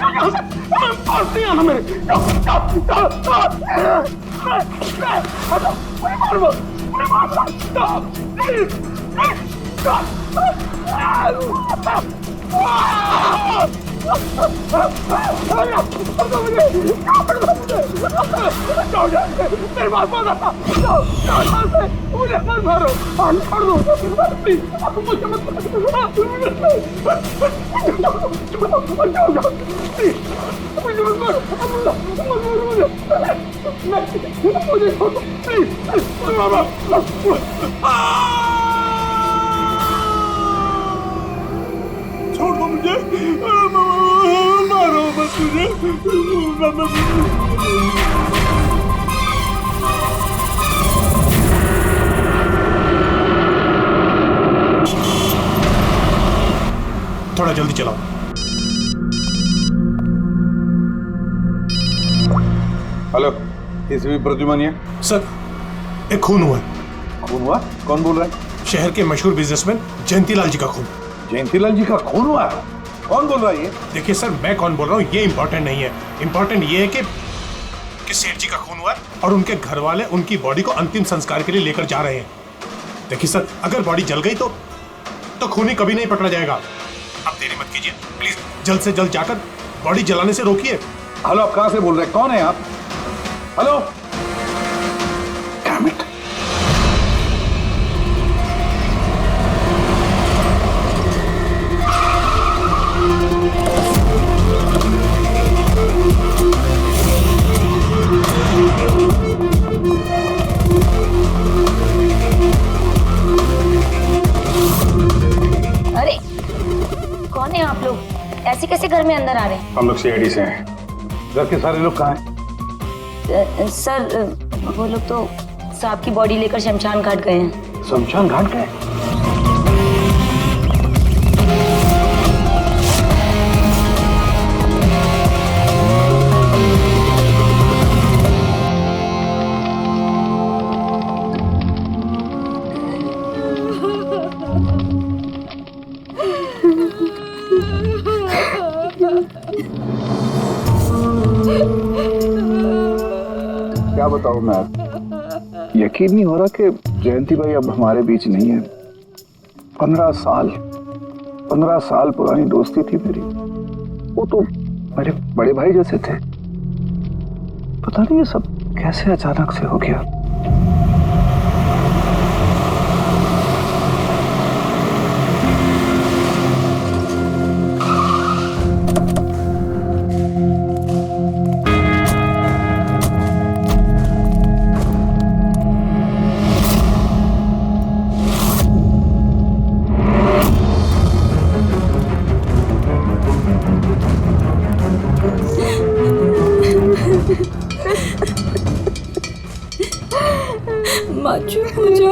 यहाँ से पास नहीं आना मेरे। मेरे पास मुझे मत मारो, छोड़ दो प्लीज, मुझे मत छोड़ दो मुझे, मारो मत मुझे। थोड़ा जल्दी चलाओ। Hello, ACP Pradyuman. सर, एक खून हुआ है। खून हुआ? कौन बोल रहा है? शहर के मशहूर बिजनेसमैन जयंतीलाल जी का खून। जयंतीलाल जी का खून हुआ है? कौन बोल रहा है ये? देखिए सर, मैं कौन बोल रहा हूँ ये इम्पोर्टेंट नहीं है। इम्पोर्टेंट ये है कि सेठ जी का खून हुआ है और उनके घर वाले उनकी बॉडी को अंतिम संस्कार के लिए लेकर जा रहे हैं। देखिए सर, अगर बॉडी जल गई तो खूनी कभी नहीं पकड़ा जाएगा। आप देरी मत कीजिए प्लीज, जल्द से जल्द जाकर बॉडी जलाने से रोकिए। हेलो, आप कहाँ से बोल रहे हैं? कौन है आप? हेलो। Damn it. अरे कौन है आप लोग? ऐसे कैसे घर में अंदर आ रहे हैं? हम लोग सीआईडी से हैं। घर के सारे लोग कहाँ हैं? सर वो लोग तो साहब की बॉडी लेकर शमशान घाट गए हैं। शमशान घाट गए? क्या बताऊं मैं, यकीन नहीं हो रहा कि जयंती भाई अब हमारे बीच नहीं है। 15 साल पुरानी दोस्ती थी मेरी। वो तो मेरे बड़े भाई जैसे थे। पता नहीं ये सब कैसे अचानक से हो गया।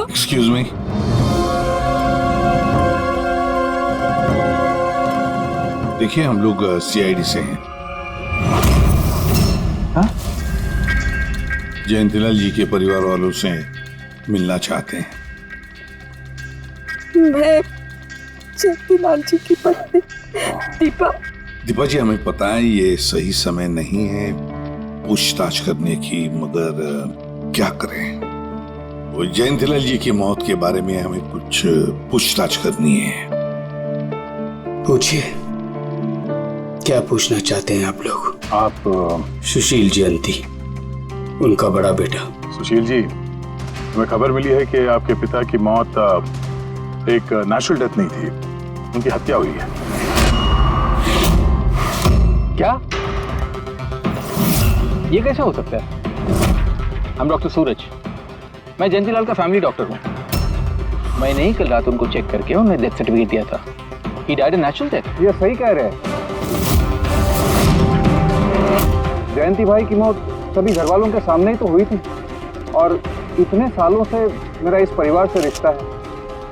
एक्सक्यूज मी, देखिए हम लोग सीआईडी से हैं। हाँ? जयंतीलाल जी के परिवार वालों से मिलना चाहते हैं। मैं जयंतीलाल जी की पत्नी दीपा जी, हमें पता है ये सही समय नहीं है पूछताछ करने की, मगर क्या करें, वो जयंतीलाल जी की मौत के बारे में हमें कुछ पूछताछ करनी है। पूछिए, क्या पूछना चाहते हैं आप लोग? आप सुशील जयंती, उनका बड़ा बेटा। सुशील जी, हमें खबर मिली है कि आपके पिता की मौत एक नेचुरल डेथ नहीं थी, उनकी हत्या हुई है। क्या? ये कैसे हो सकता है? हम डॉक्टर सूरज, मैं जयंतीलाल का फैमिली डॉक्टर हूँ। मैंने ही कल रात उनको चेक करके उन्हें डेथ सर्टिफिकेट दिया था। He died a natural death। ये सही कह रहे हैं। जयंती भाई की मौत सभी घर वालों के सामने ही तो हुई थी, और इतने सालों से मेरा इस परिवार से रिश्ता है,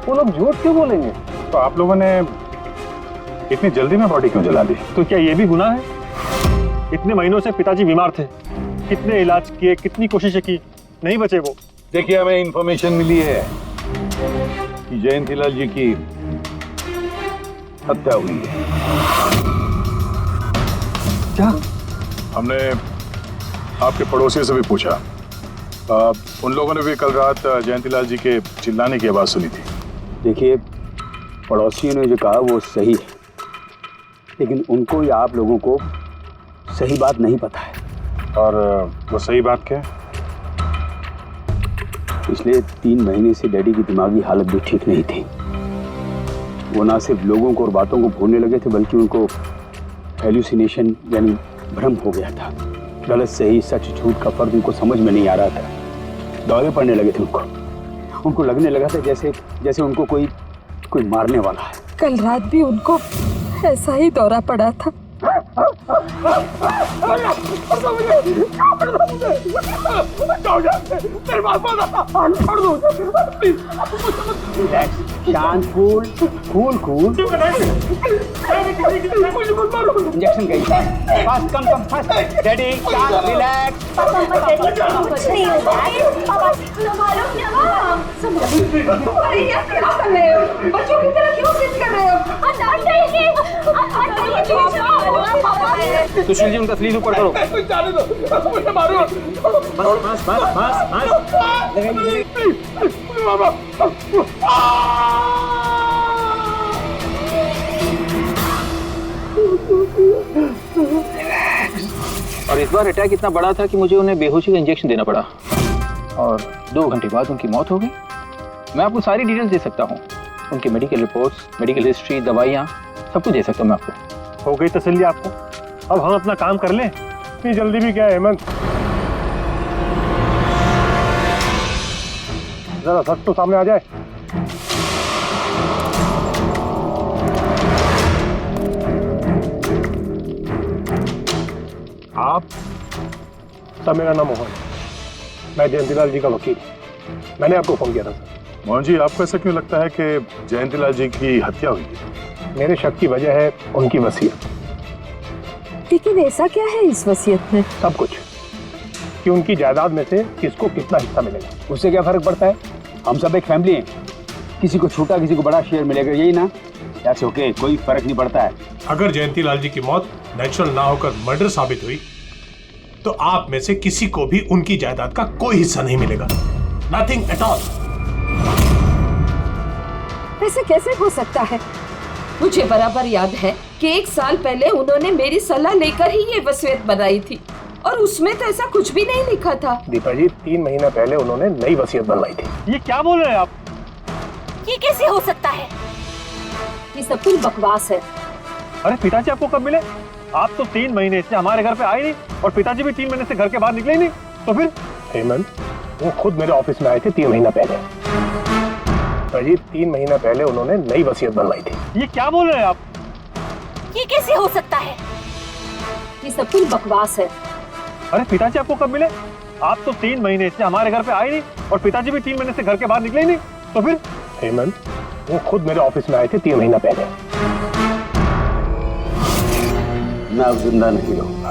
वो लोग झूठ क्यों बोलेंगे? तो आप लोगों ने इतनी जल्दी में बॉडी क्यों जला दी? तो क्या ये भी गुनाह है? इतने महीनों से पिताजी बीमार थे, कितने इलाज किए, कितनी कोशिशें की, नहीं बचे वो। देखिए, हमें इंफॉर्मेशन मिली है कि जयंतीलाल जी की हत्या हुई है। क्या? हमने आपके पड़ोसी से भी पूछा, उन लोगों ने भी कल रात जयंतीलाल जी के चिल्लाने की आवाज सुनी थी। देखिए, पड़ोसियों ने जो कहा वो सही है, लेकिन उनको या आप लोगों को सही बात नहीं पता है। और वो सही बात क्या है? पिछले 3 महीने से डैडी की दिमागी हालत भी ठीक नहीं थी। वो ना सिर्फ लोगों को और बातों को भूलने लगे थे, बल्कि उनको हेल्यूसिनेशन यानी भ्रम हो गया था। गलत सही, सच झूठ का फर्क उनको समझ में नहीं आ रहा था। दौरे पड़ने लगे थे उनको लगने लगा था जैसे उनको कोई मारने वाला है। कल रात भी उनको ऐसा ही दौरा पड़ा था। शांत, कूल। इंजेक्शन गई। Fast, come fast. डैडी, शांत, रिलैक्स। कुछ नहीं होगा। बच्चों की तरह क्यों जिद कर रहे हो? सुशील जी, उनका स्लीव ऊपर करो। और इस बार अटैक इतना बड़ा था कि मुझे उन्हें बेहोशी का इंजेक्शन देना पड़ा और 2 घंटे बाद उनकी मौत हो गई। मैं आपको सारी डिटेल्स दे सकता हूँ, उनकी मेडिकल रिपोर्ट्स, मेडिकल हिस्ट्री, दवाइयाँ, सब कुछ दे सकता हूँ मैं आपको। हो गई तसल्ली आपको? अब हम अपना काम कर लें। इतनी जल्दी भी क्या है हेमंत? जरा सच तो सामने आ जाए। आप सर, मेरा नाम मोहन, मैं जयंतीलाल जी का वकील। मैंने आपको फोन किया था सर। मोहन जी, आपको ऐसा क्यों लगता है कि जयंतीलाल जी की हत्या हुई है? मेरे शक की वजह है उनकी वसीयत। लेकिन ऐसा क्या है इस वसीयत में? सब कुछ, कि उनकी जायदाद में से किसको कितना हिस्सा मिलेगा। उससे क्या फर्क पड़ता है? हम सब एक फैमिली हैं, किसी को छोटा किसी को बड़ा शेयर मिलेगा, यही ना? दैट्स ओके, कोई फर्क नहीं पड़ता है। अगर जयंतीलाल जी की मौत नेचुरल ना होकर मर्डर साबित हुई तो आप में से किसी को भी उनकी जायदाद का कोई हिस्सा नहीं मिलेगा। Nothing at all. ऐसे कैसे हो सकता है? मुझे बराबर याद है कि 1 साल पहले उन्होंने मेरी सलाह लेकर ही ये वसीयत बनाई थी और उसमें तो ऐसा कुछ भी नहीं लिखा था। दीपा जी, 3 महीना पहले उन्होंने नई वसीयत बनवाई थी। ये क्या बोल रहे हैं आप? ये कैसे हो सकता है? ये सब कुछ बकवास है। अरे पिताजी आपको कब मिले? आप तो 3 महीने से हमारे घर पे आए नहीं और पिताजी भी 3 महीने से घर के बाहर निकले ही नहीं। तो फिर? हेमंत, वो खुद मेरे ऑफिस में आए थे 3 महीना पहले। पिताजी, 3 महीना पहले उन्होंने नई वसीयत बनवाई थी। ये क्या बोल रहे हैं आप? ये कैसे हो सकता है? ये सब कुछ बकवास है। अरे पिताजी आपको कब मिले? आप तो 3 महीने से हमारे घर पे आए नहीं और पिताजी भी 3 महीने से घर के बाहर निकले ही नहीं। तो फिर? हेमंत, वो खुद मेरे ऑफिस में आए थे 3 महीना पहले। मैं अब जिंदा नहीं रहूंगा।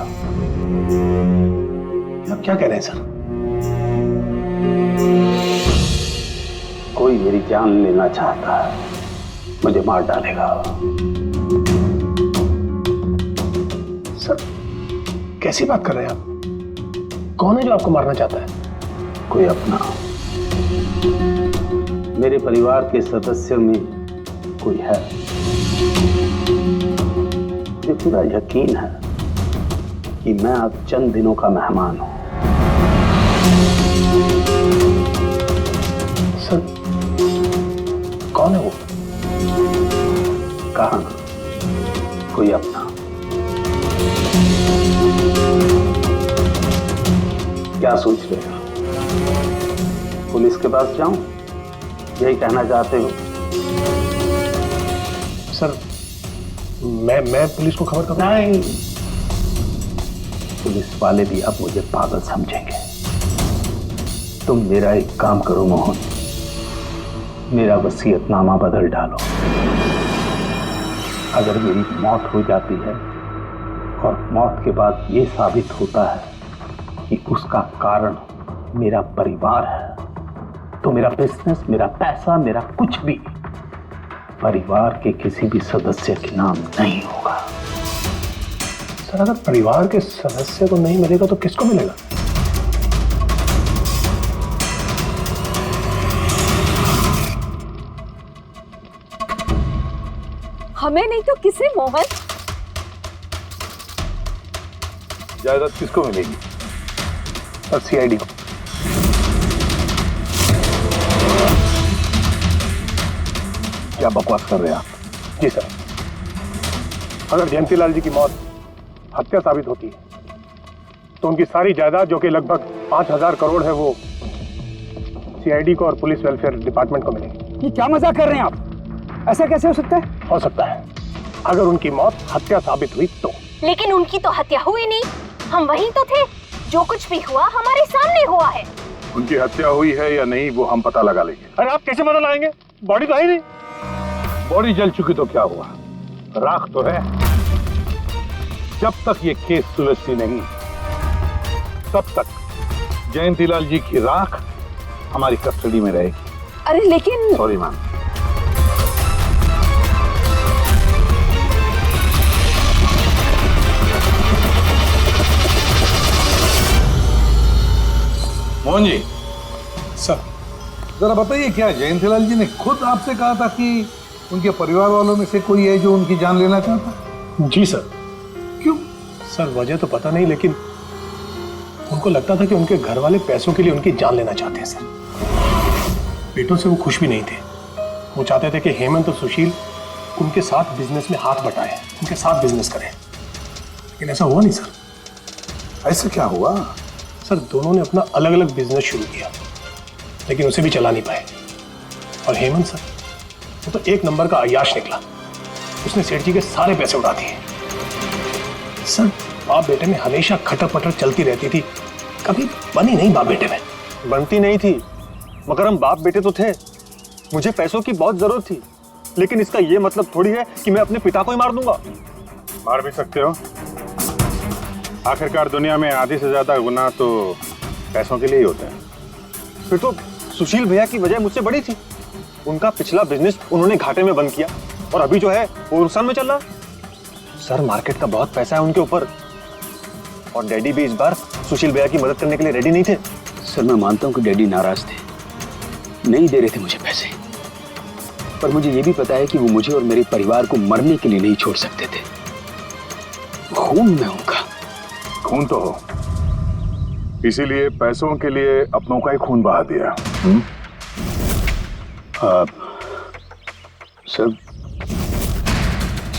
आप क्या कह रहे हैं सर? कोई मेरी जान लेना चाहता है, मुझे मार डालेगा। सर, कैसी बात कर रहे हैं आप? कौन है जो आपको मारना चाहता है? कोई अपना, मेरे परिवार के सदस्यों में कोई है। मुझे पूरा यकीन है कि मैं अब चंद दिनों का मेहमान हूं। सर, कौन है वो? कहा ना, कोई अपना। क्या सोच रहे हो? पुलिस के पास जाऊं? यही कहना चाहते हो? सर, मैं पुलिस को खबर करूं? नहीं, पुलिस वाले भी अब मुझे पागल समझेंगे। तुम मेरा एक काम करो मोहन, मेरा वसीयतनामा बदल डालो। अगर मेरी मौत हो जाती है और मौत के बाद ये साबित होता है कि उसका कारण मेरा परिवार है, तो मेरा बिजनेस, मेरा पैसा, मेरा कुछ भी परिवार के किसी भी सदस्य के नाम नहीं होगा। सर अगर परिवार के सदस्य को नहीं मिलेगा तो किसको मिलेगा? हमें नहीं तो किसे मोहन? जायदाद किसको मिलेगी? और सीआईडी को। क्या बकवास कर रहे हैं आप? जी सर, अगर जयंतीलाल जी की मौत हत्या साबित होती है तो उनकी सारी जायदाद जो कि लगभग 5,000 करोड़ है वो सीआईडी को और पुलिस वेलफेयर डिपार्टमेंट को मिलेगी। ये क्या मजाक कर रहे हैं आप? ऐसा कैसे हो सकता है? हो सकता है अगर उनकी मौत हत्या साबित हुई तो। लेकिन उनकी तो हत्या हुई नहीं, हम वहीं तो थे, जो कुछ भी हुआ हमारे सामने हुआ है। उनकी हत्या हुई है या नहीं वो हम पता लगा लेंगे। अरे आप कैसे पता लगाएंगे? बॉडी तो है ही नहीं। बॉडी जल चुकी तो क्या हुआ, राख तो है। जब तक ये केस सुलझती नहीं तब तक जयंतीलाल जी की राख हमारी कस्टडी में रहेगी। अरे लेकिन sorry ma'am. Mohan ji, sir जरा बताइए, क्या जयंतीलाल जी ने खुद आपसे कहा था कि उनके परिवार वालों में से कोई है जो उनकी जान लेना चाहता? जी सर। क्यों? सर वजह तो पता नहीं, लेकिन उनको लगता था कि उनके घर वाले पैसों के लिए उनकी जान लेना चाहते हैं सर। बेटों से वो खुश भी नहीं थे। वो चाहते थे कि हेमंत और सुशील उनके साथ बिजनेस में हाथ बटाएं, उनके साथ बिजनेस करें, लेकिन ऐसा हुआ नहीं सर। ऐसा क्या हुआ? सर दोनों ने अपना अलग अलग बिजनेस शुरू किया, लेकिन उसे भी चला नहीं पाए। और हेमंत सर वो तो एक नंबर का अय्याश निकला। उसने सेठ जी के सारे पैसे उड़ा दिए। सर बाप बेटे में हमेशा खटर पटर चलती रहती थी, कभी बनी नहीं बाप बेटे में। बनती नहीं थी, मगर हम बाप बेटे तो थे। मुझे पैसों की बहुत जरूरत थी, लेकिन इसका ये मतलब थोड़ी है कि मैं अपने पिता को ही मार दूंगा। मार भी सकते हो। आखिरकार दुनिया में आधे से ज्यादा गुनाह तो पैसों के लिए ही होते हैं। फिर तो सुशील भैया की वजह मुझसे बड़ी थी। उनका पिछला बिजनेस उन्होंने घाटे में बंद किया और अभी जो है वो नुकसान में चल रहा। सर मार्केट का बहुत पैसा है उनके ऊपर, और डैडी भी इस बार सुशील भैया की मदद करने के लिए रेडी नहीं थे। सर मैं मानता हूं कि डैडी नाराज थे, नहीं दे रहे थे मुझे पैसे, पर मुझे ये भी पता है कि वो मुझे और मेरे परिवार को मरने के लिए नहीं छोड़ सकते थे। खून में उनका खून तो हो, इसीलिए पैसों के लिए अपनों का ही खून बहा दिया। सर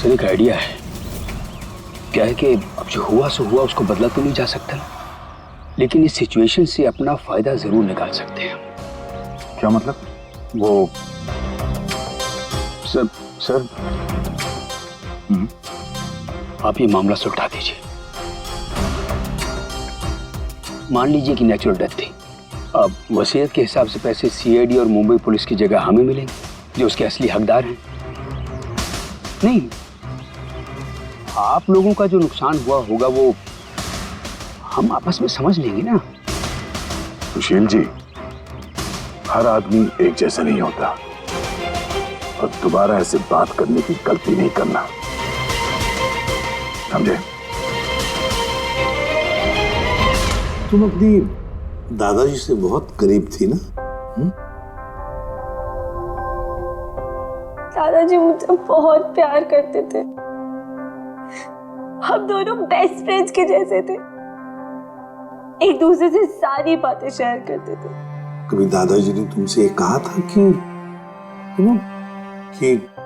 एक आइडिया है। क्या है कि अब जो हुआ सो हुआ, उसको बदला तो नहीं जा सकता, लेकिन इस सिचुएशन से अपना फायदा जरूर निकाल सकते हैं। क्या मतलब? वो सर आप ये मामला सुलझा दीजिए। मान लीजिए कि नेचुरल डेथ थी, अब वसीयत के हिसाब से पैसे सीआईडी और मुंबई पुलिस की जगह हमें मिलेंगे, जो उसके असली हकदार हैं। नहीं, आप लोगों का जो नुकसान हुआ होगा वो हम आपस में समझ लेंगे ना। सुशील जी, हर आदमी एक जैसा नहीं होता, और दोबारा ऐसे बात करने की गलती नहीं करना, समझे? तुम अपनी दादाजी से बहुत करीब थी ना? दादाजी मुझे बहुत प्यार करते थे। हम दोनों बेस्ट फ्रेंड्स के जैसे थे, एक दूसरे से सारी बातें शेयर करते थे। कभी दादाजी ने तुमसे कहा था कि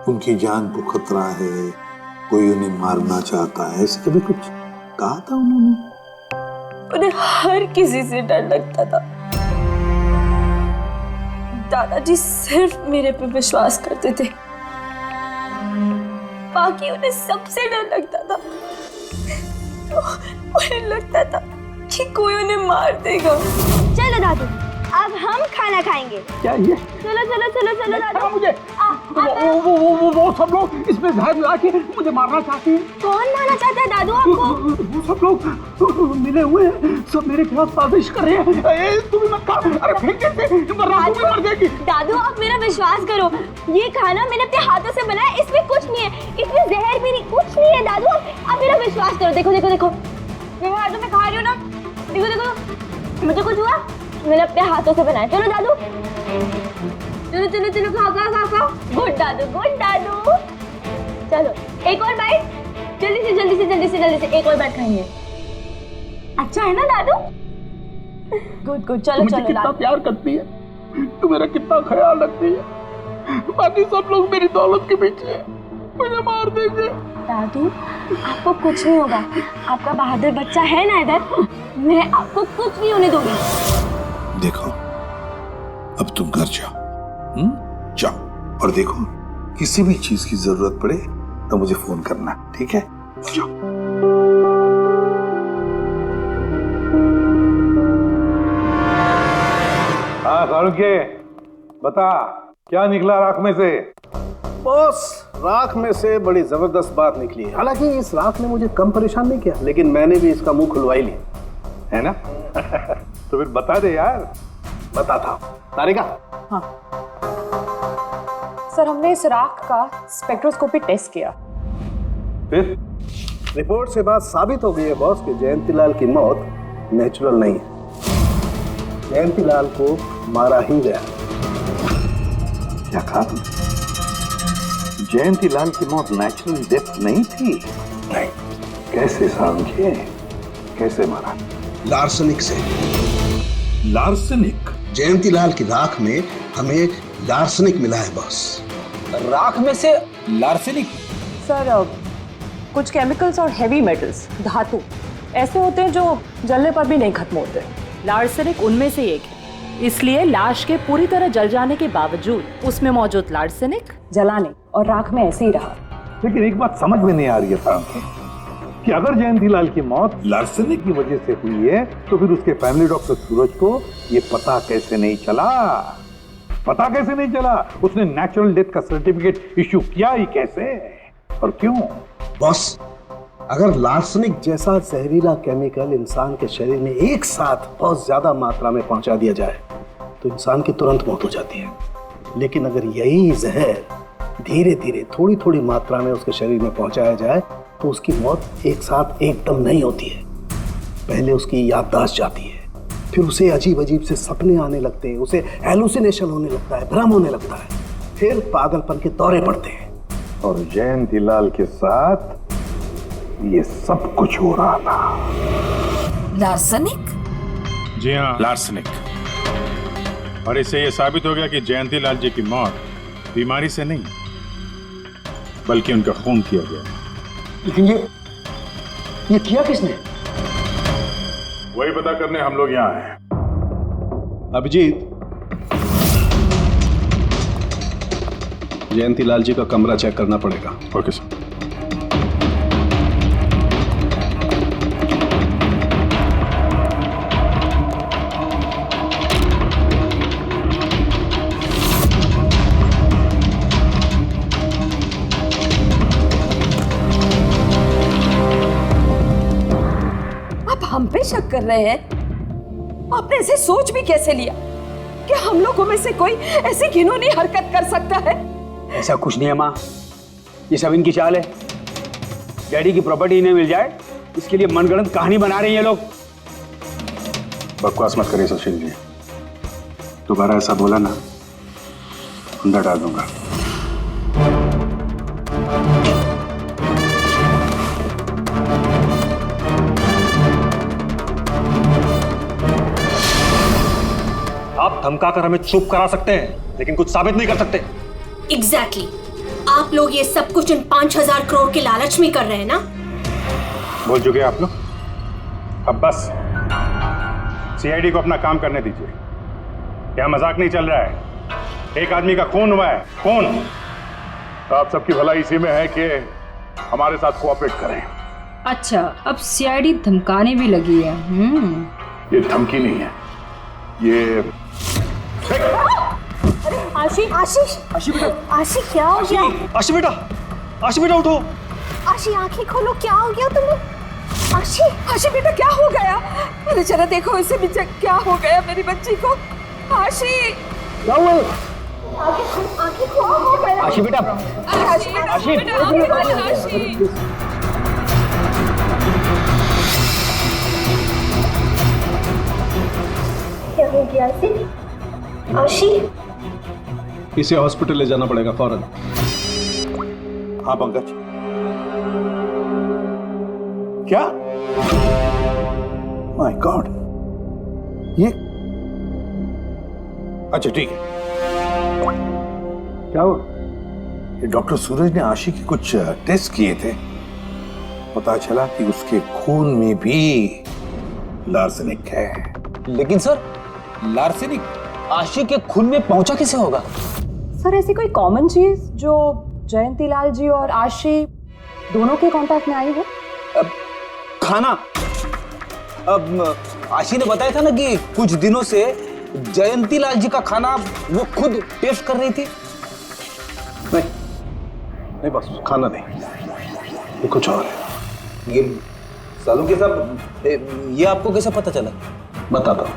उनकी जान को खतरा है, कोई उन्हें मारना चाहता है, ऐसे कभी कुछ कहा था उन्होंने? उन्हें हर किसी से डर लगता था। दादाजी सिर्फ मेरे पे विश्वास करते थे, बाकी उन्हें सबसे डर लगता था। तो उन्हें लगता था कि कोई उन्हें मार देगा। चलो दादू, अब हम खाना खाएंगे। क्या ये? चलो चलो चलो चलो दादू। मुझे वो सब लोग इसमें जहर मिला के मुझे मारना चाहते हैं। कौन मारना चाहता है दादू आपको? वो सब लोग मिले हुए हैं, सब मेरे खिलाफ साजिश कर रहे हैं। तुम मत खा, अरे फेंक देते, वरना तू भी मर जाएगी। दादू आप मेरा विश्वास करो, ये खाना मैंने अपने हाथों से बनाया, इसमें कुछ नहीं है, इसमें जहर भी नहीं, कुछ नहीं है दादू। आप मेरा विश्वास करो। देखो देखो देखो, मेरे हाथों में खा रही हो ना, देखो देखो, मुझे कुछ हुआ, मैंने अपने हाथों से बनाया। चलो दादू, चलो चलो चलो, खाओ खाओ खाओ खाओ। गुड दादू, गुड दादू। चलो एक और बाइट, जल्दी से जल्दी से जल्दी से जल्दी से एक और बाइट खाएंगे। अच्छा है ना दादू? गुड गुड, चलो मुझे चलो। कितना प्यार करती है, तू मेरा कितना ख्याल रखती है, बाकी सब लोग मेरी दौलत के पीछे हैं, मुझे मार देंगे। दादू आपको कुछ नहीं होगा, आपका बहादुर बच्चा है ना इधर, मैं आपको कुछ नहीं होने दूंगी। देखो, अब तुम घर जाओ, जाओ, और देखो किसी भी चीज की जरूरत पड़े तो मुझे फोन करना, ठीक है? जाओ। हाँ सारुके, बता क्या निकला राख में से? बॉस, राख में से बड़ी जबरदस्त बात निकली है। हालांकि इस राख ने मुझे कम परेशान नहीं किया, लेकिन मैंने भी इसका मुंह खुलवा ही लिया, है ना? तो फिर बता दे यार। बताता हूं। तारिका। हाँ सर, हमने इस राख का स्पेक्ट्रोस्कोपी टेस्ट किया, फिर रिपोर्ट से बात साबित हो गई है बॉस कि जयंतीलाल की मौत नेचुरल नहीं है, जयंतीलाल को मारा ही गया। क्या कहा तुमने? जयंतीलाल की मौत नेचुरल डेथ नहीं थी? नहीं। कैसे समझे? कैसे मारा? लार्सनिक से। लार्सनिक? जयंतीलाल की राख में हमें लार्सनिक मिला है बॉस। राख में से लार्सेनिक? सर कुछ केमिकल्स और हेवी मेटल्स, धातु ऐसे होते हैं जो जलने पर भी नहीं खत्म होते। लार्सेनिक उनमें से एक है, इसलिए लाश के पूरी तरह जल जाने के बावजूद उसमें मौजूद लार्सेनिक जलाने और राख में ऐसे ही रहा। लेकिन एक बात समझ में नहीं आ रही है साहब कि अगर जयंतीलाल की मौत लार्सेनिक की वजह से हुई है तो फिर उसके फैमिली डॉक्टर सूरज को ये पता कैसे नहीं चला? पता कैसे नहीं चला? उसने नेचुरल डेथ का सर्टिफिकेट इश्यू किया ही कैसे और क्यों? बॉस, अगर लार्सनिक जैसा जहरीला केमिकल इंसान के शरीर में एक साथ बहुत ज्यादा मात्रा में पहुंचा दिया जाए तो इंसान की तुरंत मौत हो जाती है। लेकिन अगर यही जहर धीरे धीरे थोड़ी थोड़ी मात्रा में उसके शरीर में पहुंचाया जाए तो उसकी मौत एक साथ एकदम नहीं होती है। पहले उसकी याददाश्त जाती है, फिर उसे अजीब अजीब से सपने आने लगते हैं, उसे हेलुसिनेशन होने लगता है, भ्रम होने लगता है, फिर पागलपन के दौरे पड़ते हैं। और जयंतीलाल के साथ ये सब कुछ हो रहा था। लार्सनिक? जी हाँ, लार्सनिक। और इससे ये साबित हो गया कि जयंतीलाल जी की मौत बीमारी से नहीं बल्कि उनका खून किया गया। लेकिन ये किया किसने? वही पता करने हम लोग यहाँ हैं। अभिजीत, जयंतीलाल जी का कमरा चेक करना पड़ेगा। Okay sir. हम पे शक कर रहे हैं? आपने ऐसे सोच भी कैसे लिया कि हम लोगों में से कोई ऐसी घिनौनी हरकत कर सकता है? ऐसा कुछ नहीं है माँ, ये सब इनकी चाल है। डैडी की प्रॉपर्टी इन्हें मिल जाए इसके लिए मनगढ़ंत कहानी बना रहे हैं ये लोग। बकवास मत करिए सुशील जी, दोबारा ऐसा बोला ना अंदर डाल दूंगा। आप धमकाकर हमें चुप करा सकते हैं लेकिन कुछ साबित नहीं कर सकते। एग्जैक्टली। आप लोग ये सब कुछ इन 5,000 करोड़ के लालच में कर रहे हैं ना? बोल चुके आप लोग, अब बस सीआईडी को अपना काम करने दीजिए। क्या मजाक नहीं चल रहा है? एक आदमी का खून हुआ है, खून। आप सबकी भलाई इसी में है कि हमारे साथ कोऑपरेट करें। अच्छा, अब सीआईडी धमकाने भी लगी है। ये धमकी नहीं है, ये आशी आशीष आशी बेटा, आशी क्या हो गया? आशी बेटा, आशी बेटा उठो। आशी आंखें खोलो, क्या हो गया तुम्हें? आशी आशी बेटा क्या हो गया? अरे जरा देखो इसे भी, क्या हो गया मेरी बच्ची को? आशी क्या हुआ? आंखें खोलो, हो गया। आशी बेटा, अरे आशी बेटा, आशी। बेटा, आंखें खोलो, आशी। क्या हो गया आशी? आशी इसे हॉस्पिटल ले जाना पड़ेगा फौरन। हाँ पंकज, क्या? माय गॉड, ये अच्छा ठीक है। क्या हुआ? ये डॉक्टर सूरज ने आशी के कुछ टेस्ट किए थे, पता चला कि उसके खून में भी लार्सेनिक है। लेकिन सर, लार्सेनिक आशी के खून में पहुंचा कैसे होगा? सर ऐसी कोई कॉमन चीज जो जयंतीलाल जी और आशी दोनों के कांटेक्ट में आई हो? खाना। अब आशी ने बताया था ना कि कुछ दिनों से जयंतीलाल जी का खाना वो खुद टेस्ट कर रही थी। नहीं बस खाना नहीं, ये कुछ और है। ये सालों के सब, ये आपको कैसे पता चला? बताता हूं,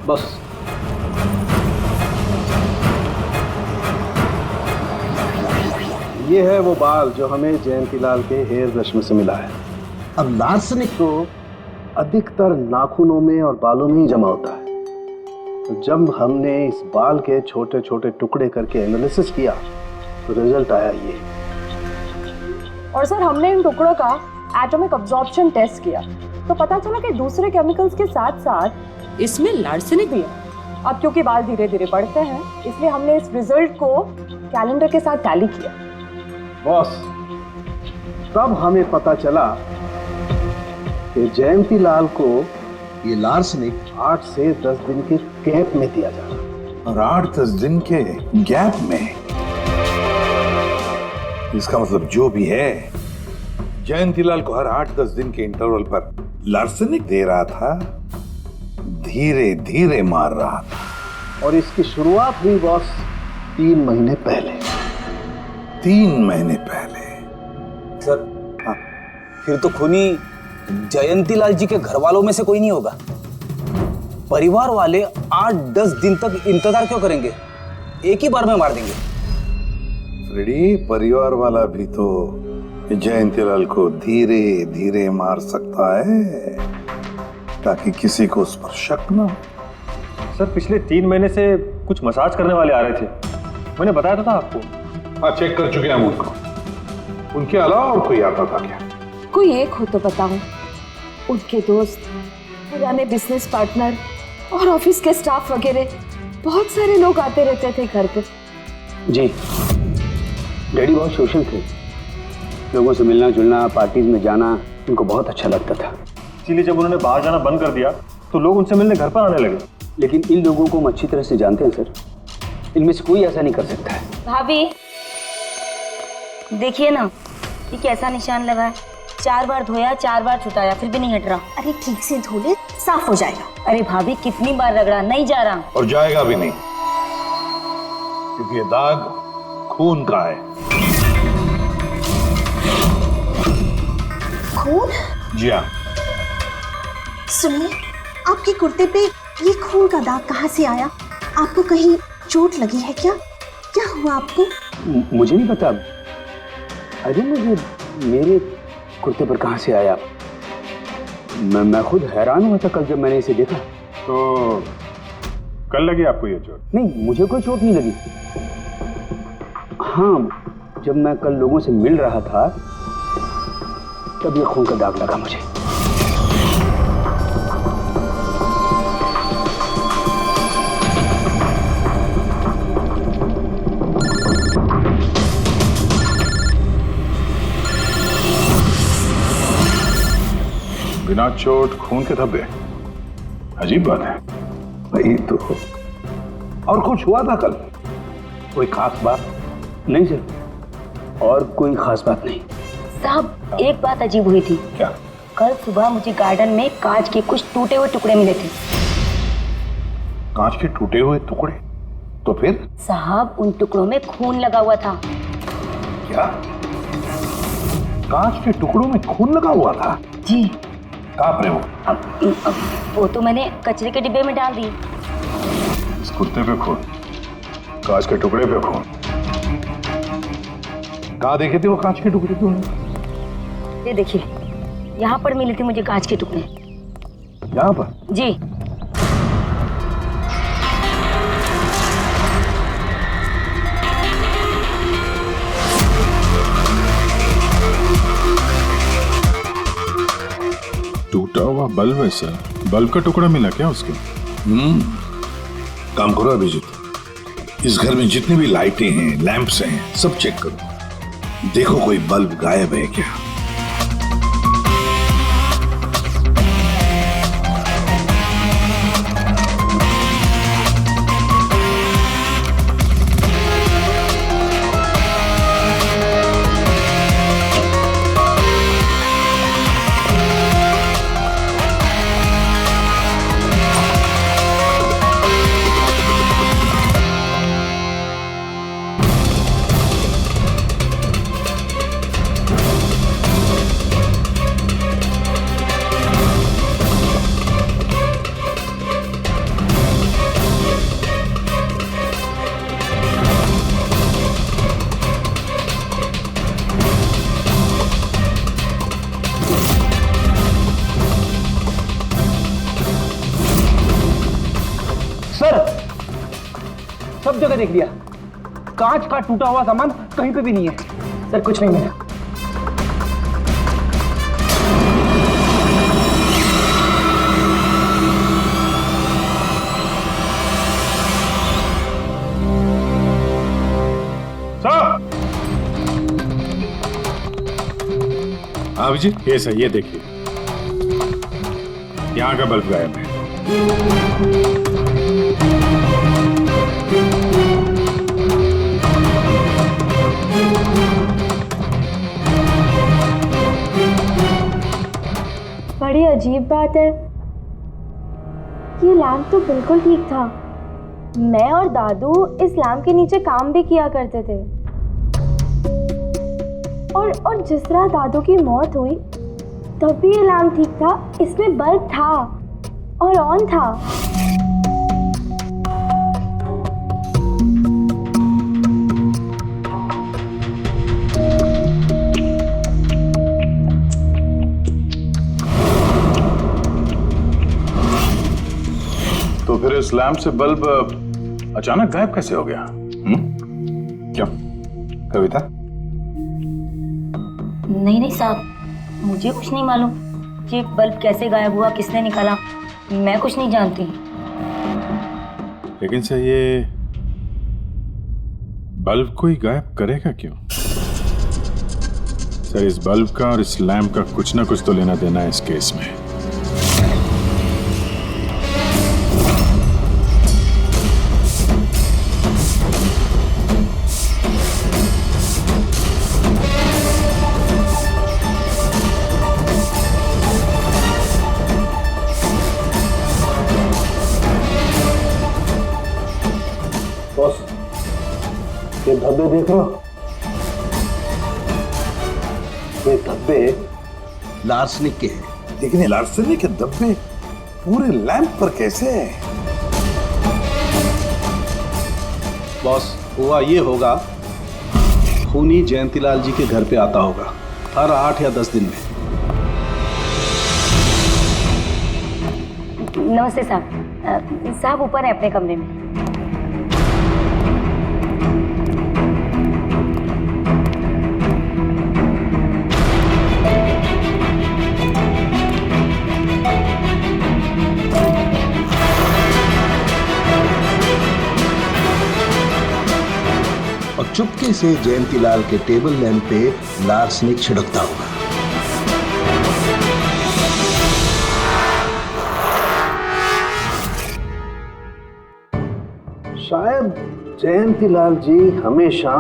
बस ये है वो बाल जो हमें जयंतीलाल के हेयर ब्रश में से मिला है। अब लार्सेनिक तो अधिकतर नाखूनों में और बालों में ही जमा होता है। तो जब हमने इस बाल के छोटे छोटे टुकड़े करके एनालिसिस किया तो रिजल्ट आया ये। और सर हमने इन टुकड़ों का एटॉमिक अब्जॉर्प्शन टेस्ट किया तो पता चला कि दूसरे केमिकल्स के साथ साथ इसमें लार्सेनिक भी है। अब क्योंकि बाल धीरे धीरे बढ़ते हैं इसलिए हमने इस रिजल्ट को कैलेंडर के साथ टैली किया। बॉस, तब हमें पता चला कि जयंतीलाल को ये लार्सेनिक 8 से 10 दिन के गैप में दिया जा रहा। और 8-10 दिन के गैप में? इसका मतलब जो भी है, जयंतीलाल को हर 8-10 दिन के इंटरवल पर लार्सेनिक दे रहा था, धीरे धीरे मार रहा था। और इसकी शुरुआत हुई बॉस 3 महीने पहले। 3 महीने पहले? सर हाँ, फिर तो खूनी जयंतीलाल जी के घर वालों में से कोई नहीं होगा। परिवार वाले 8-10 दिन तक इंतजार क्यों करेंगे? एक ही बार में मार देंगे। फ्रेडी, परिवार वाला भी तो जयंतीलाल को धीरे धीरे मार सकता है ताकि किसी को उस पर शक ना हो। सर पिछले 3 महीने से कुछ मसाज करने वाले आ रहे थे, मैंने बताया तो था आपको। हाँ, चेक कर चुके हैं हम उनको। उनके अलावा और कोई आता था क्या? कोई एक हो तो बताओ। उनके दोस्त, पुराने बिजनेस पार्टनर और ऑफिस के स्टाफ वगैरह बहुत सारे लोग आते रहते थे घर पे। जी, डैडी बहुत सोशल थे। लोगों से मिलना जुलना, पार्टीज में जाना उनको बहुत अच्छा लगता था। इसीलिए जब उन्होंने बाहर जाना बंद कर दिया तो लोग उनसे मिलने घर पर आने लगे। लेकिन इन लोगों को हम अच्छी तरह से जानते हैं सर, इनमें से कोई ऐसा नहीं कर सकता है। भाभी देखिए ना, ये कैसा निशान लगा है। 4 बार धोया, 4 बार छुटाया, फिर भी नहीं हट रहा। अरे ठीक से धो ले, साफ हो जाएगा। अरे भाभी कितनी बार रगड़ा, नहीं जा रहा। और जाएगा भी नहीं, क्योंकि ये दाग खून का है। खून? जी हाँ। सुनिए, आपके कुर्ते पे ये खून का दाग कहाँ से आया? आपको कहीं चोट लगी है क्या? क्या हुआ आपको? मुझे नहीं पता। अरे मुझे मेरे कुर्ते पर कहाँ से आया? मैं खुद हैरान हुआ था कल जब मैंने इसे देखा। तो कल लगी आपको ये चोट? नहीं, मुझे कोई चोट नहीं लगी। हाँ, जब मैं कल लोगों से मिल रहा था तब ये खून का दाग लगा मुझे। बिना चोट खून के धब्बे, अजीब बात है। वही तो। और कुछ हुआ था कल? कोई खास बात? नहीं सर, और कोई खास बात नहीं। साहब एक बात अजीब हुई थी। क्या? कल सुबह मुझे गार्डन में कांच के कुछ टूटे हुए टुकड़े मिले थे। कांच के टूटे हुए टुकड़े? तो फिर? साहब उन टुकड़ों में खून लगा हुआ था। क्या? कांच के टुकड़ों में खून लगा हुआ था? जी। कहाँ पर है वो? अब वो तो मैंने कचरे के डिब्बे में डाल दी। इस कुर्ते पे खून, कांच के टुकड़े पे खून। कहाँ देखे थे वो कांच के टुकड़े तुमने? ये देखिए, यहाँ पर मिले थे मुझे कांच के टुकड़े। यहाँ पर? जी। टूटा हुआ बल्ब है सर। बल्ब का टुकड़ा मिला क्या उसके? काम करो अभिजीत, इस घर में जितनी भी लाइटें हैं, लैंप्स हैं, सब चेक करो, देखो कोई बल्ब गायब है क्या। सब जगह देख लिया, कांच का टूटा हुआ सामान कहीं पे भी नहीं है। सर कुछ नहीं मिला। हाँ जी, ये सही, ये देखिए, यहाँ का बल्ब गायब है। बड़ी अजीब बात है, ये लैंप तो बिल्कुल ठीक था। मैं और दादू इस लैंप के नीचे काम भी किया करते थे, और जिस तरह दादू की मौत हुई तब भी ये लैंप ठीक था, इसमें बल्ब था और ऑन था। तो फिर इस लैंप से बल्ब अचानक गायब कैसे हो गया? क्यों कविता? नहीं साहब, मुझे कुछ नहीं मालूम कि बल्ब कैसे गायब हुआ, किसने निकाला, मैं कुछ नहीं जानती। लेकिन सर ये बल्ब कोई गायब करेगा क्यों? सर इस बल्ब का और इस लैंप का कुछ ना कुछ तो लेना देना है इस केस में। ये धब्बे देख रहे हो? ये धब्बे लार्सनिक के हैं। लेकिन लार्सनिक के धब्बे पूरे लैंप पर कैसे हैं? बॉस, हुआ ये होगा, खूनी जयंतीलाल जी के घर पे आता होगा हर 8 या 10 दिन में। नमस्ते साहब। साहब ऊपर है अपने कमरे में। और चुपके से जयंतीलाल के टेबल लैंप पे लार्सनिक छिड़कता होगा। शायद जयंतीलाल जी हमेशा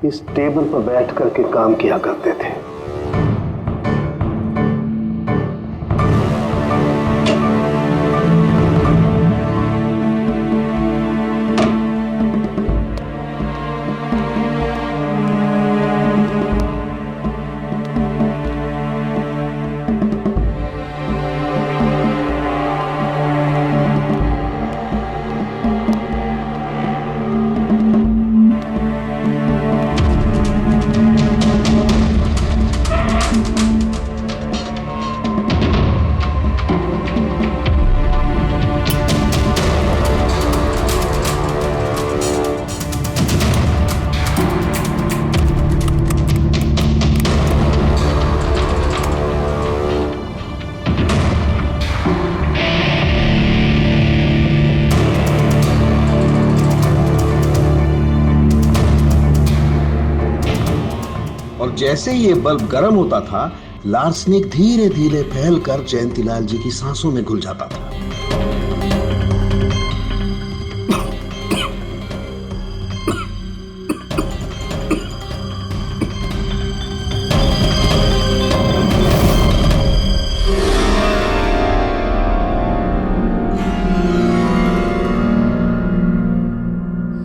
इस टेबल पर बैठ करके काम किया करते थे। और जैसे ही ये बल्ब गर्म होता था, लार्सनिक धीरे धीरे फैलकर जयंतीलाल जी की सांसों में घुल जाता था।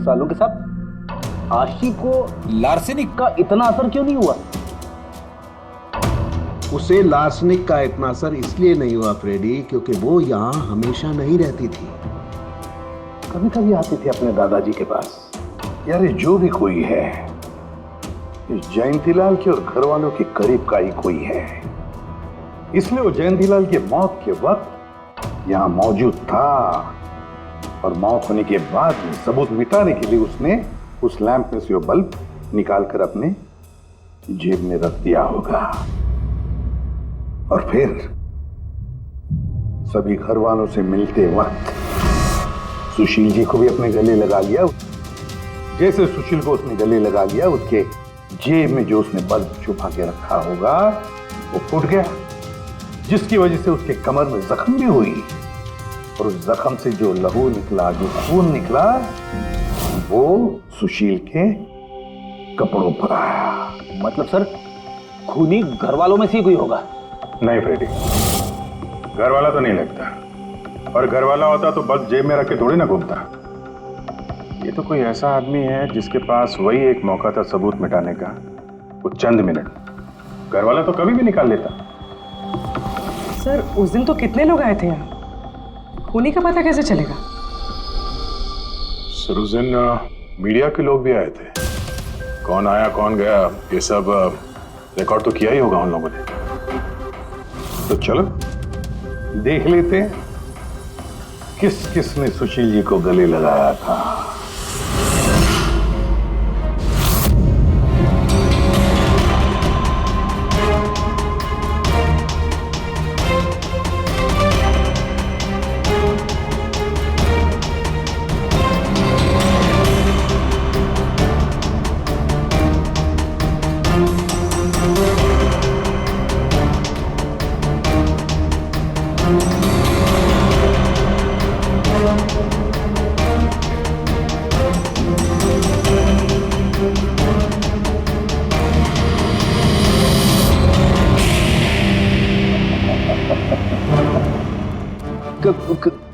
सालों के साथ आशी को लार्सेनिक का इतना असर क्यों नहीं हुआ? उसे लार्सनिक का इतना असर इसलिए नहीं हुआ फ्रेडी, क्योंकि वो यहां हमेशा नहीं रहती थी, कभी कभी आती थी अपने दादाजी के पास। यार ये जो भी कोई है, इस जयंतीलाल के और घर वालों के करीब का ही कोई है, इसलिए वो जयंतीलाल की मौत के वक्त यहां मौजूद था, और मौत होने के बाद में सबूत मिटाने के लिए उसने उस लैंप में से वो बल्ब निकालकर अपने जेब में रख दिया होगा, और फिर सभी घर वालों से मिलते वक्त सुशील जी को भी अपने गले लगा लिया। जैसे सुशील को उसने गले लगा लिया, उसके जेब में जो उसने बल्ब छुपा के रखा होगा वो फूट गया, जिसकी वजह से उसके कमर में जख्म भी हुई, और उस जख्म से जो लहू निकला, जो खून निकला, वो सुशील के कपड़ों पर आया। मतलब सर, खूनी घर वालों में से कोई होगा? नहीं फ्रेडी, घर वाला तो नहीं लगता, और घर वाला होता तो बस जेब में रख के थोड़ी ना घूमता। ये तो कोई ऐसा आदमी है जिसके पास वही एक मौका था सबूत मिटाने का, वो चंद मिनट। घर वाला तो कभी भी निकाल लेता। सर उस दिन तो कितने लोग आए थे यहाँ, खूनी का पता कैसे चलेगा? सर उस दिन मीडिया के लोग भी आए थे, कौन आया कौन गया ये सब रिकॉर्ड तो किया ही होगा उन लोगों ने। तो चलो देख लेते हैं किस किस ने सुशील जी को गले लगाया था।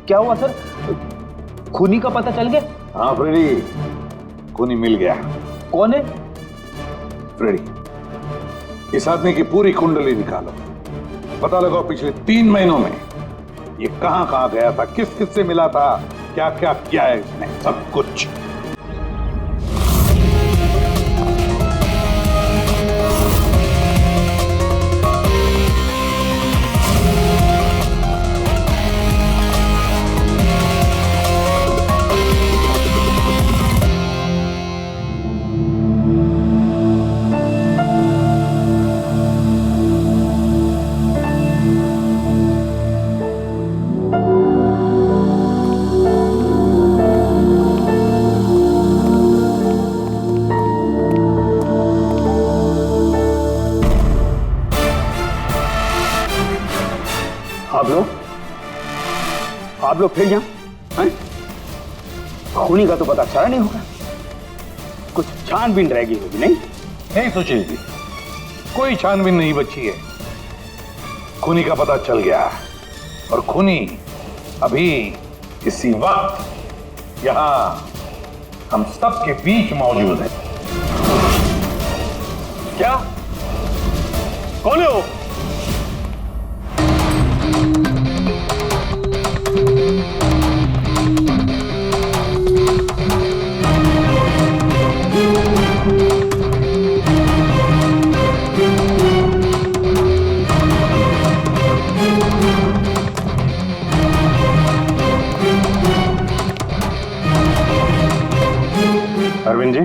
क्या हुआ सर, खूनी का पता चल गया? हाँ फ्रेडी, खूनी मिल गया। कौन है? फ्रेडी, इस आदमी की पूरी कुंडली निकालो, पता लगाओ पिछले 3 महीनों में ये कहां कहां गया था, किस किस से मिला था, क्या क्या किया है इसने, सब कुछ। आप लोग फिर यहाँ हैं? खूनी का तो पता चला नहीं होगा, कुछ छानबीन रहेगी होगी। नहीं सुशील जी, कोई छानबीन नहीं बची है, खूनी का पता चल गया, और खूनी अभी इसी वक्त यहाँ हम सब के बीच मौजूद है। क्या? कौन है वो? अरविंद जी,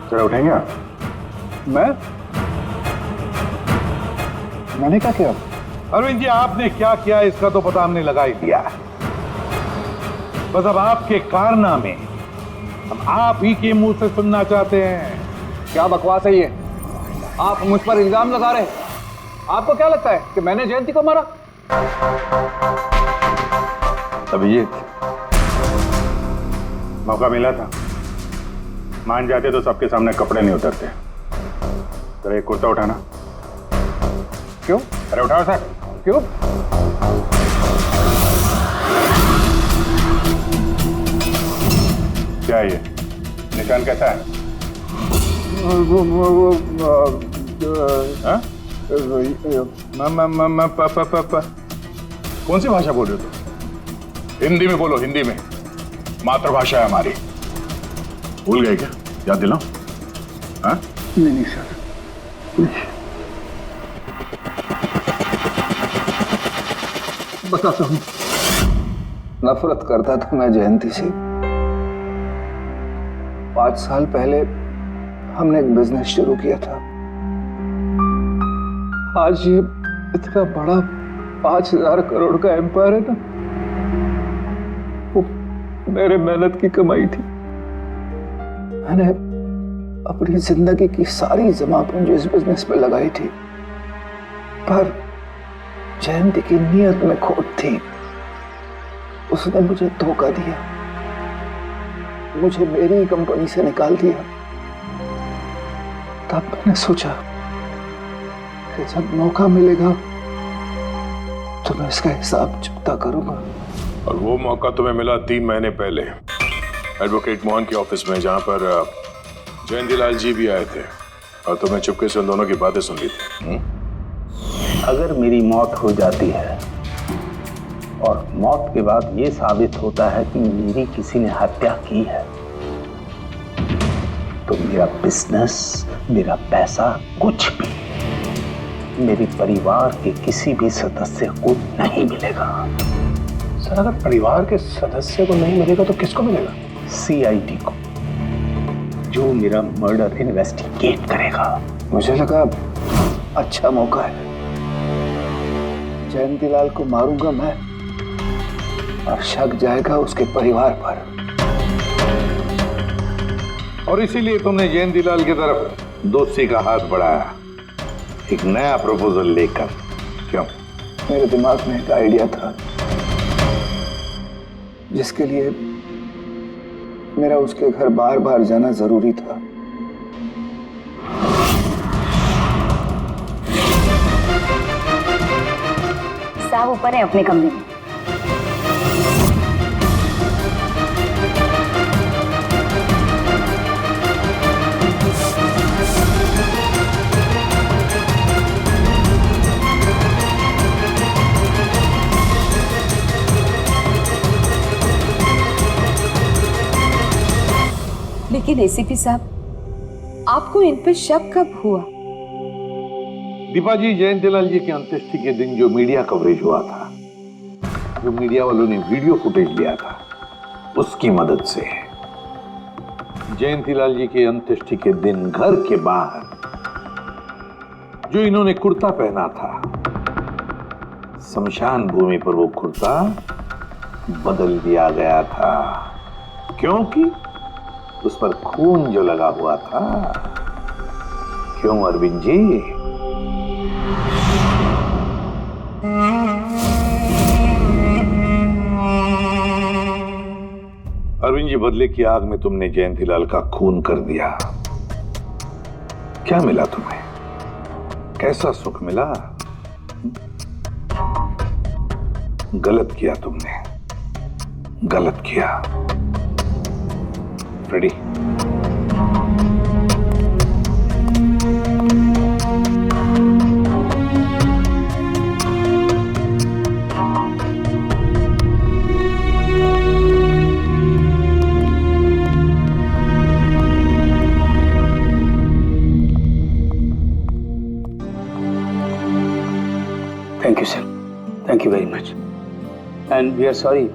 जरा उठेंगे आप? मैंने क्या किया? अरविंद जी, आपने क्या किया इसका तो पता हमने लगा ही दिया। बस अब आपके कारनामे हम आप ही के मुंह से सुनना चाहते हैं। क्या बकवास है ये? आप मुझ पर इल्जाम लगा रहे हैं। आपको क्या लगता है कि मैंने जयंती को मारा? अभिजीत, मौका मिला था, मान जाते तो सबके सामने कपड़े नहीं उतरते। तेरा एक कुर्ता उठाना। क्यों? अरे उठाओ सर। क्यों? क्या है ये? निशान कैसा है? हाँ? कौन सी भाषा बोल रहे हो तुम? हिंदी में बोलो, हिंदी में। मातृभाषा है हमारी। भूल गए क्या? याद दिलाओ। हाँ? नहीं सर, बताता हूँ। नफरत करता था मैं जयंती से। 5 साल पहले हमने एक बिजनेस शुरू किया था। आज ये इतना बड़ा 5000 करोड़ का एम्पायर है ना, वो मेरे मेहनत की कमाई थी। मैंने अपनी जिंदगी की सारी जमा पूंजी इस बिजनेस पे लगाई थी, पर जयंती की नीयत में खोट थी। उसने मुझे धोखा दिया, मुझे मेरी कंपनी से निकाल दिया। तब मैंने सोचा कि जब मौका मिलेगा तो मैं इसका हिसाब चुकता करूंगा। और वो मौका तुम्हें मिला 3 महीने पहले एडवोकेट मोहन के ऑफिस में, जहां पर जयंतीलाल जी भी आए थे और तुमने चुपके से उन दोनों की बातें सुन ली थी। अगर मेरी मौत हो जाती है और मौत के बाद ये साबित होता है कि मेरी किसी ने हत्या की है, तो मेरा बिजनेस, मेरा पैसा, कुछ भी मेरे परिवार के किसी भी सदस्य को नहीं मिलेगा। सर, अगर परिवार के सदस्य को नहीं मिलेगा तो किसको मिलेगा? CID को, जो मेरा मर्डर इन्वेस्टिगेट करेगा। मुझे लगा अच्छा मौका है। जयंतीलाल को मारूंगा मैं और शक जाएगा उसके परिवार पर। और इसीलिए तुमने जयंतीलाल की तरफ दोस्ती का हाथ बढ़ाया, एक नया प्रपोजल लेकर। क्यों? मेरे दिमाग में एक आइडिया था जिसके लिए मेरा उसके घर बार बार जाना जरूरी था। साहब ऊपर है अपने कमरे में। लेकिन ACP साहब, आपको इन पे शक कब हुआ? दीपा जी, जयंतीलाल जी की अंत्येष्टि के दिन जो मीडिया कवरेज हुआ था, जो मीडिया वालों ने वीडियो फुटेज लिया था, उसकी मदद से जयंतीलाल जी के अंत्येष्टि के दिन घर के बाहर जो इन्होंने कुर्ता पहना था, शमशान भूमि पर वो कुर्ता बदल दिया गया था, क्योंकि उस पर खून जो लगा हुआ था। क्यों अरविंद जी? अरविंद जी, बदले की आग में तुमने जयंतीलाल का खून कर दिया। क्या मिला तुम्हें? कैसा सुख मिला? गलत किया तुमने, गलत किया। Freddy, thank you sir, thank you very much, and we are sorry,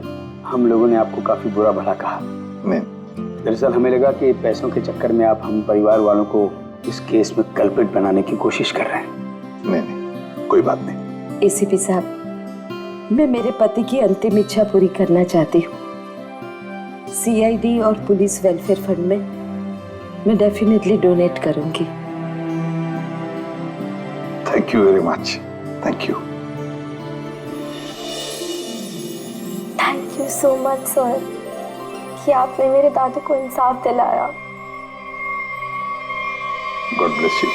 हम लोगों ने आपको काफी बुरा भला कहा। दरअसल हमें लगा कि पैसों के चक्कर में आप हम परिवार वालों को इस केस में कल्प्रिट बनाने की कोशिश कर रहे हैं। नहीं, कोई बात नहीं। ACP साहब, मैं मेरे पति की अंतिम इच्छा पूरी करना चाहती हूँ। सीआईडी और पुलिस वेलफेयर फंड में मैं डेफिनेटली डोनेट करूंगी। Thank you very much, thank you. Thank you so much sir कि आपने मेरे दादू को इंसाफ दिलाया। God bless you.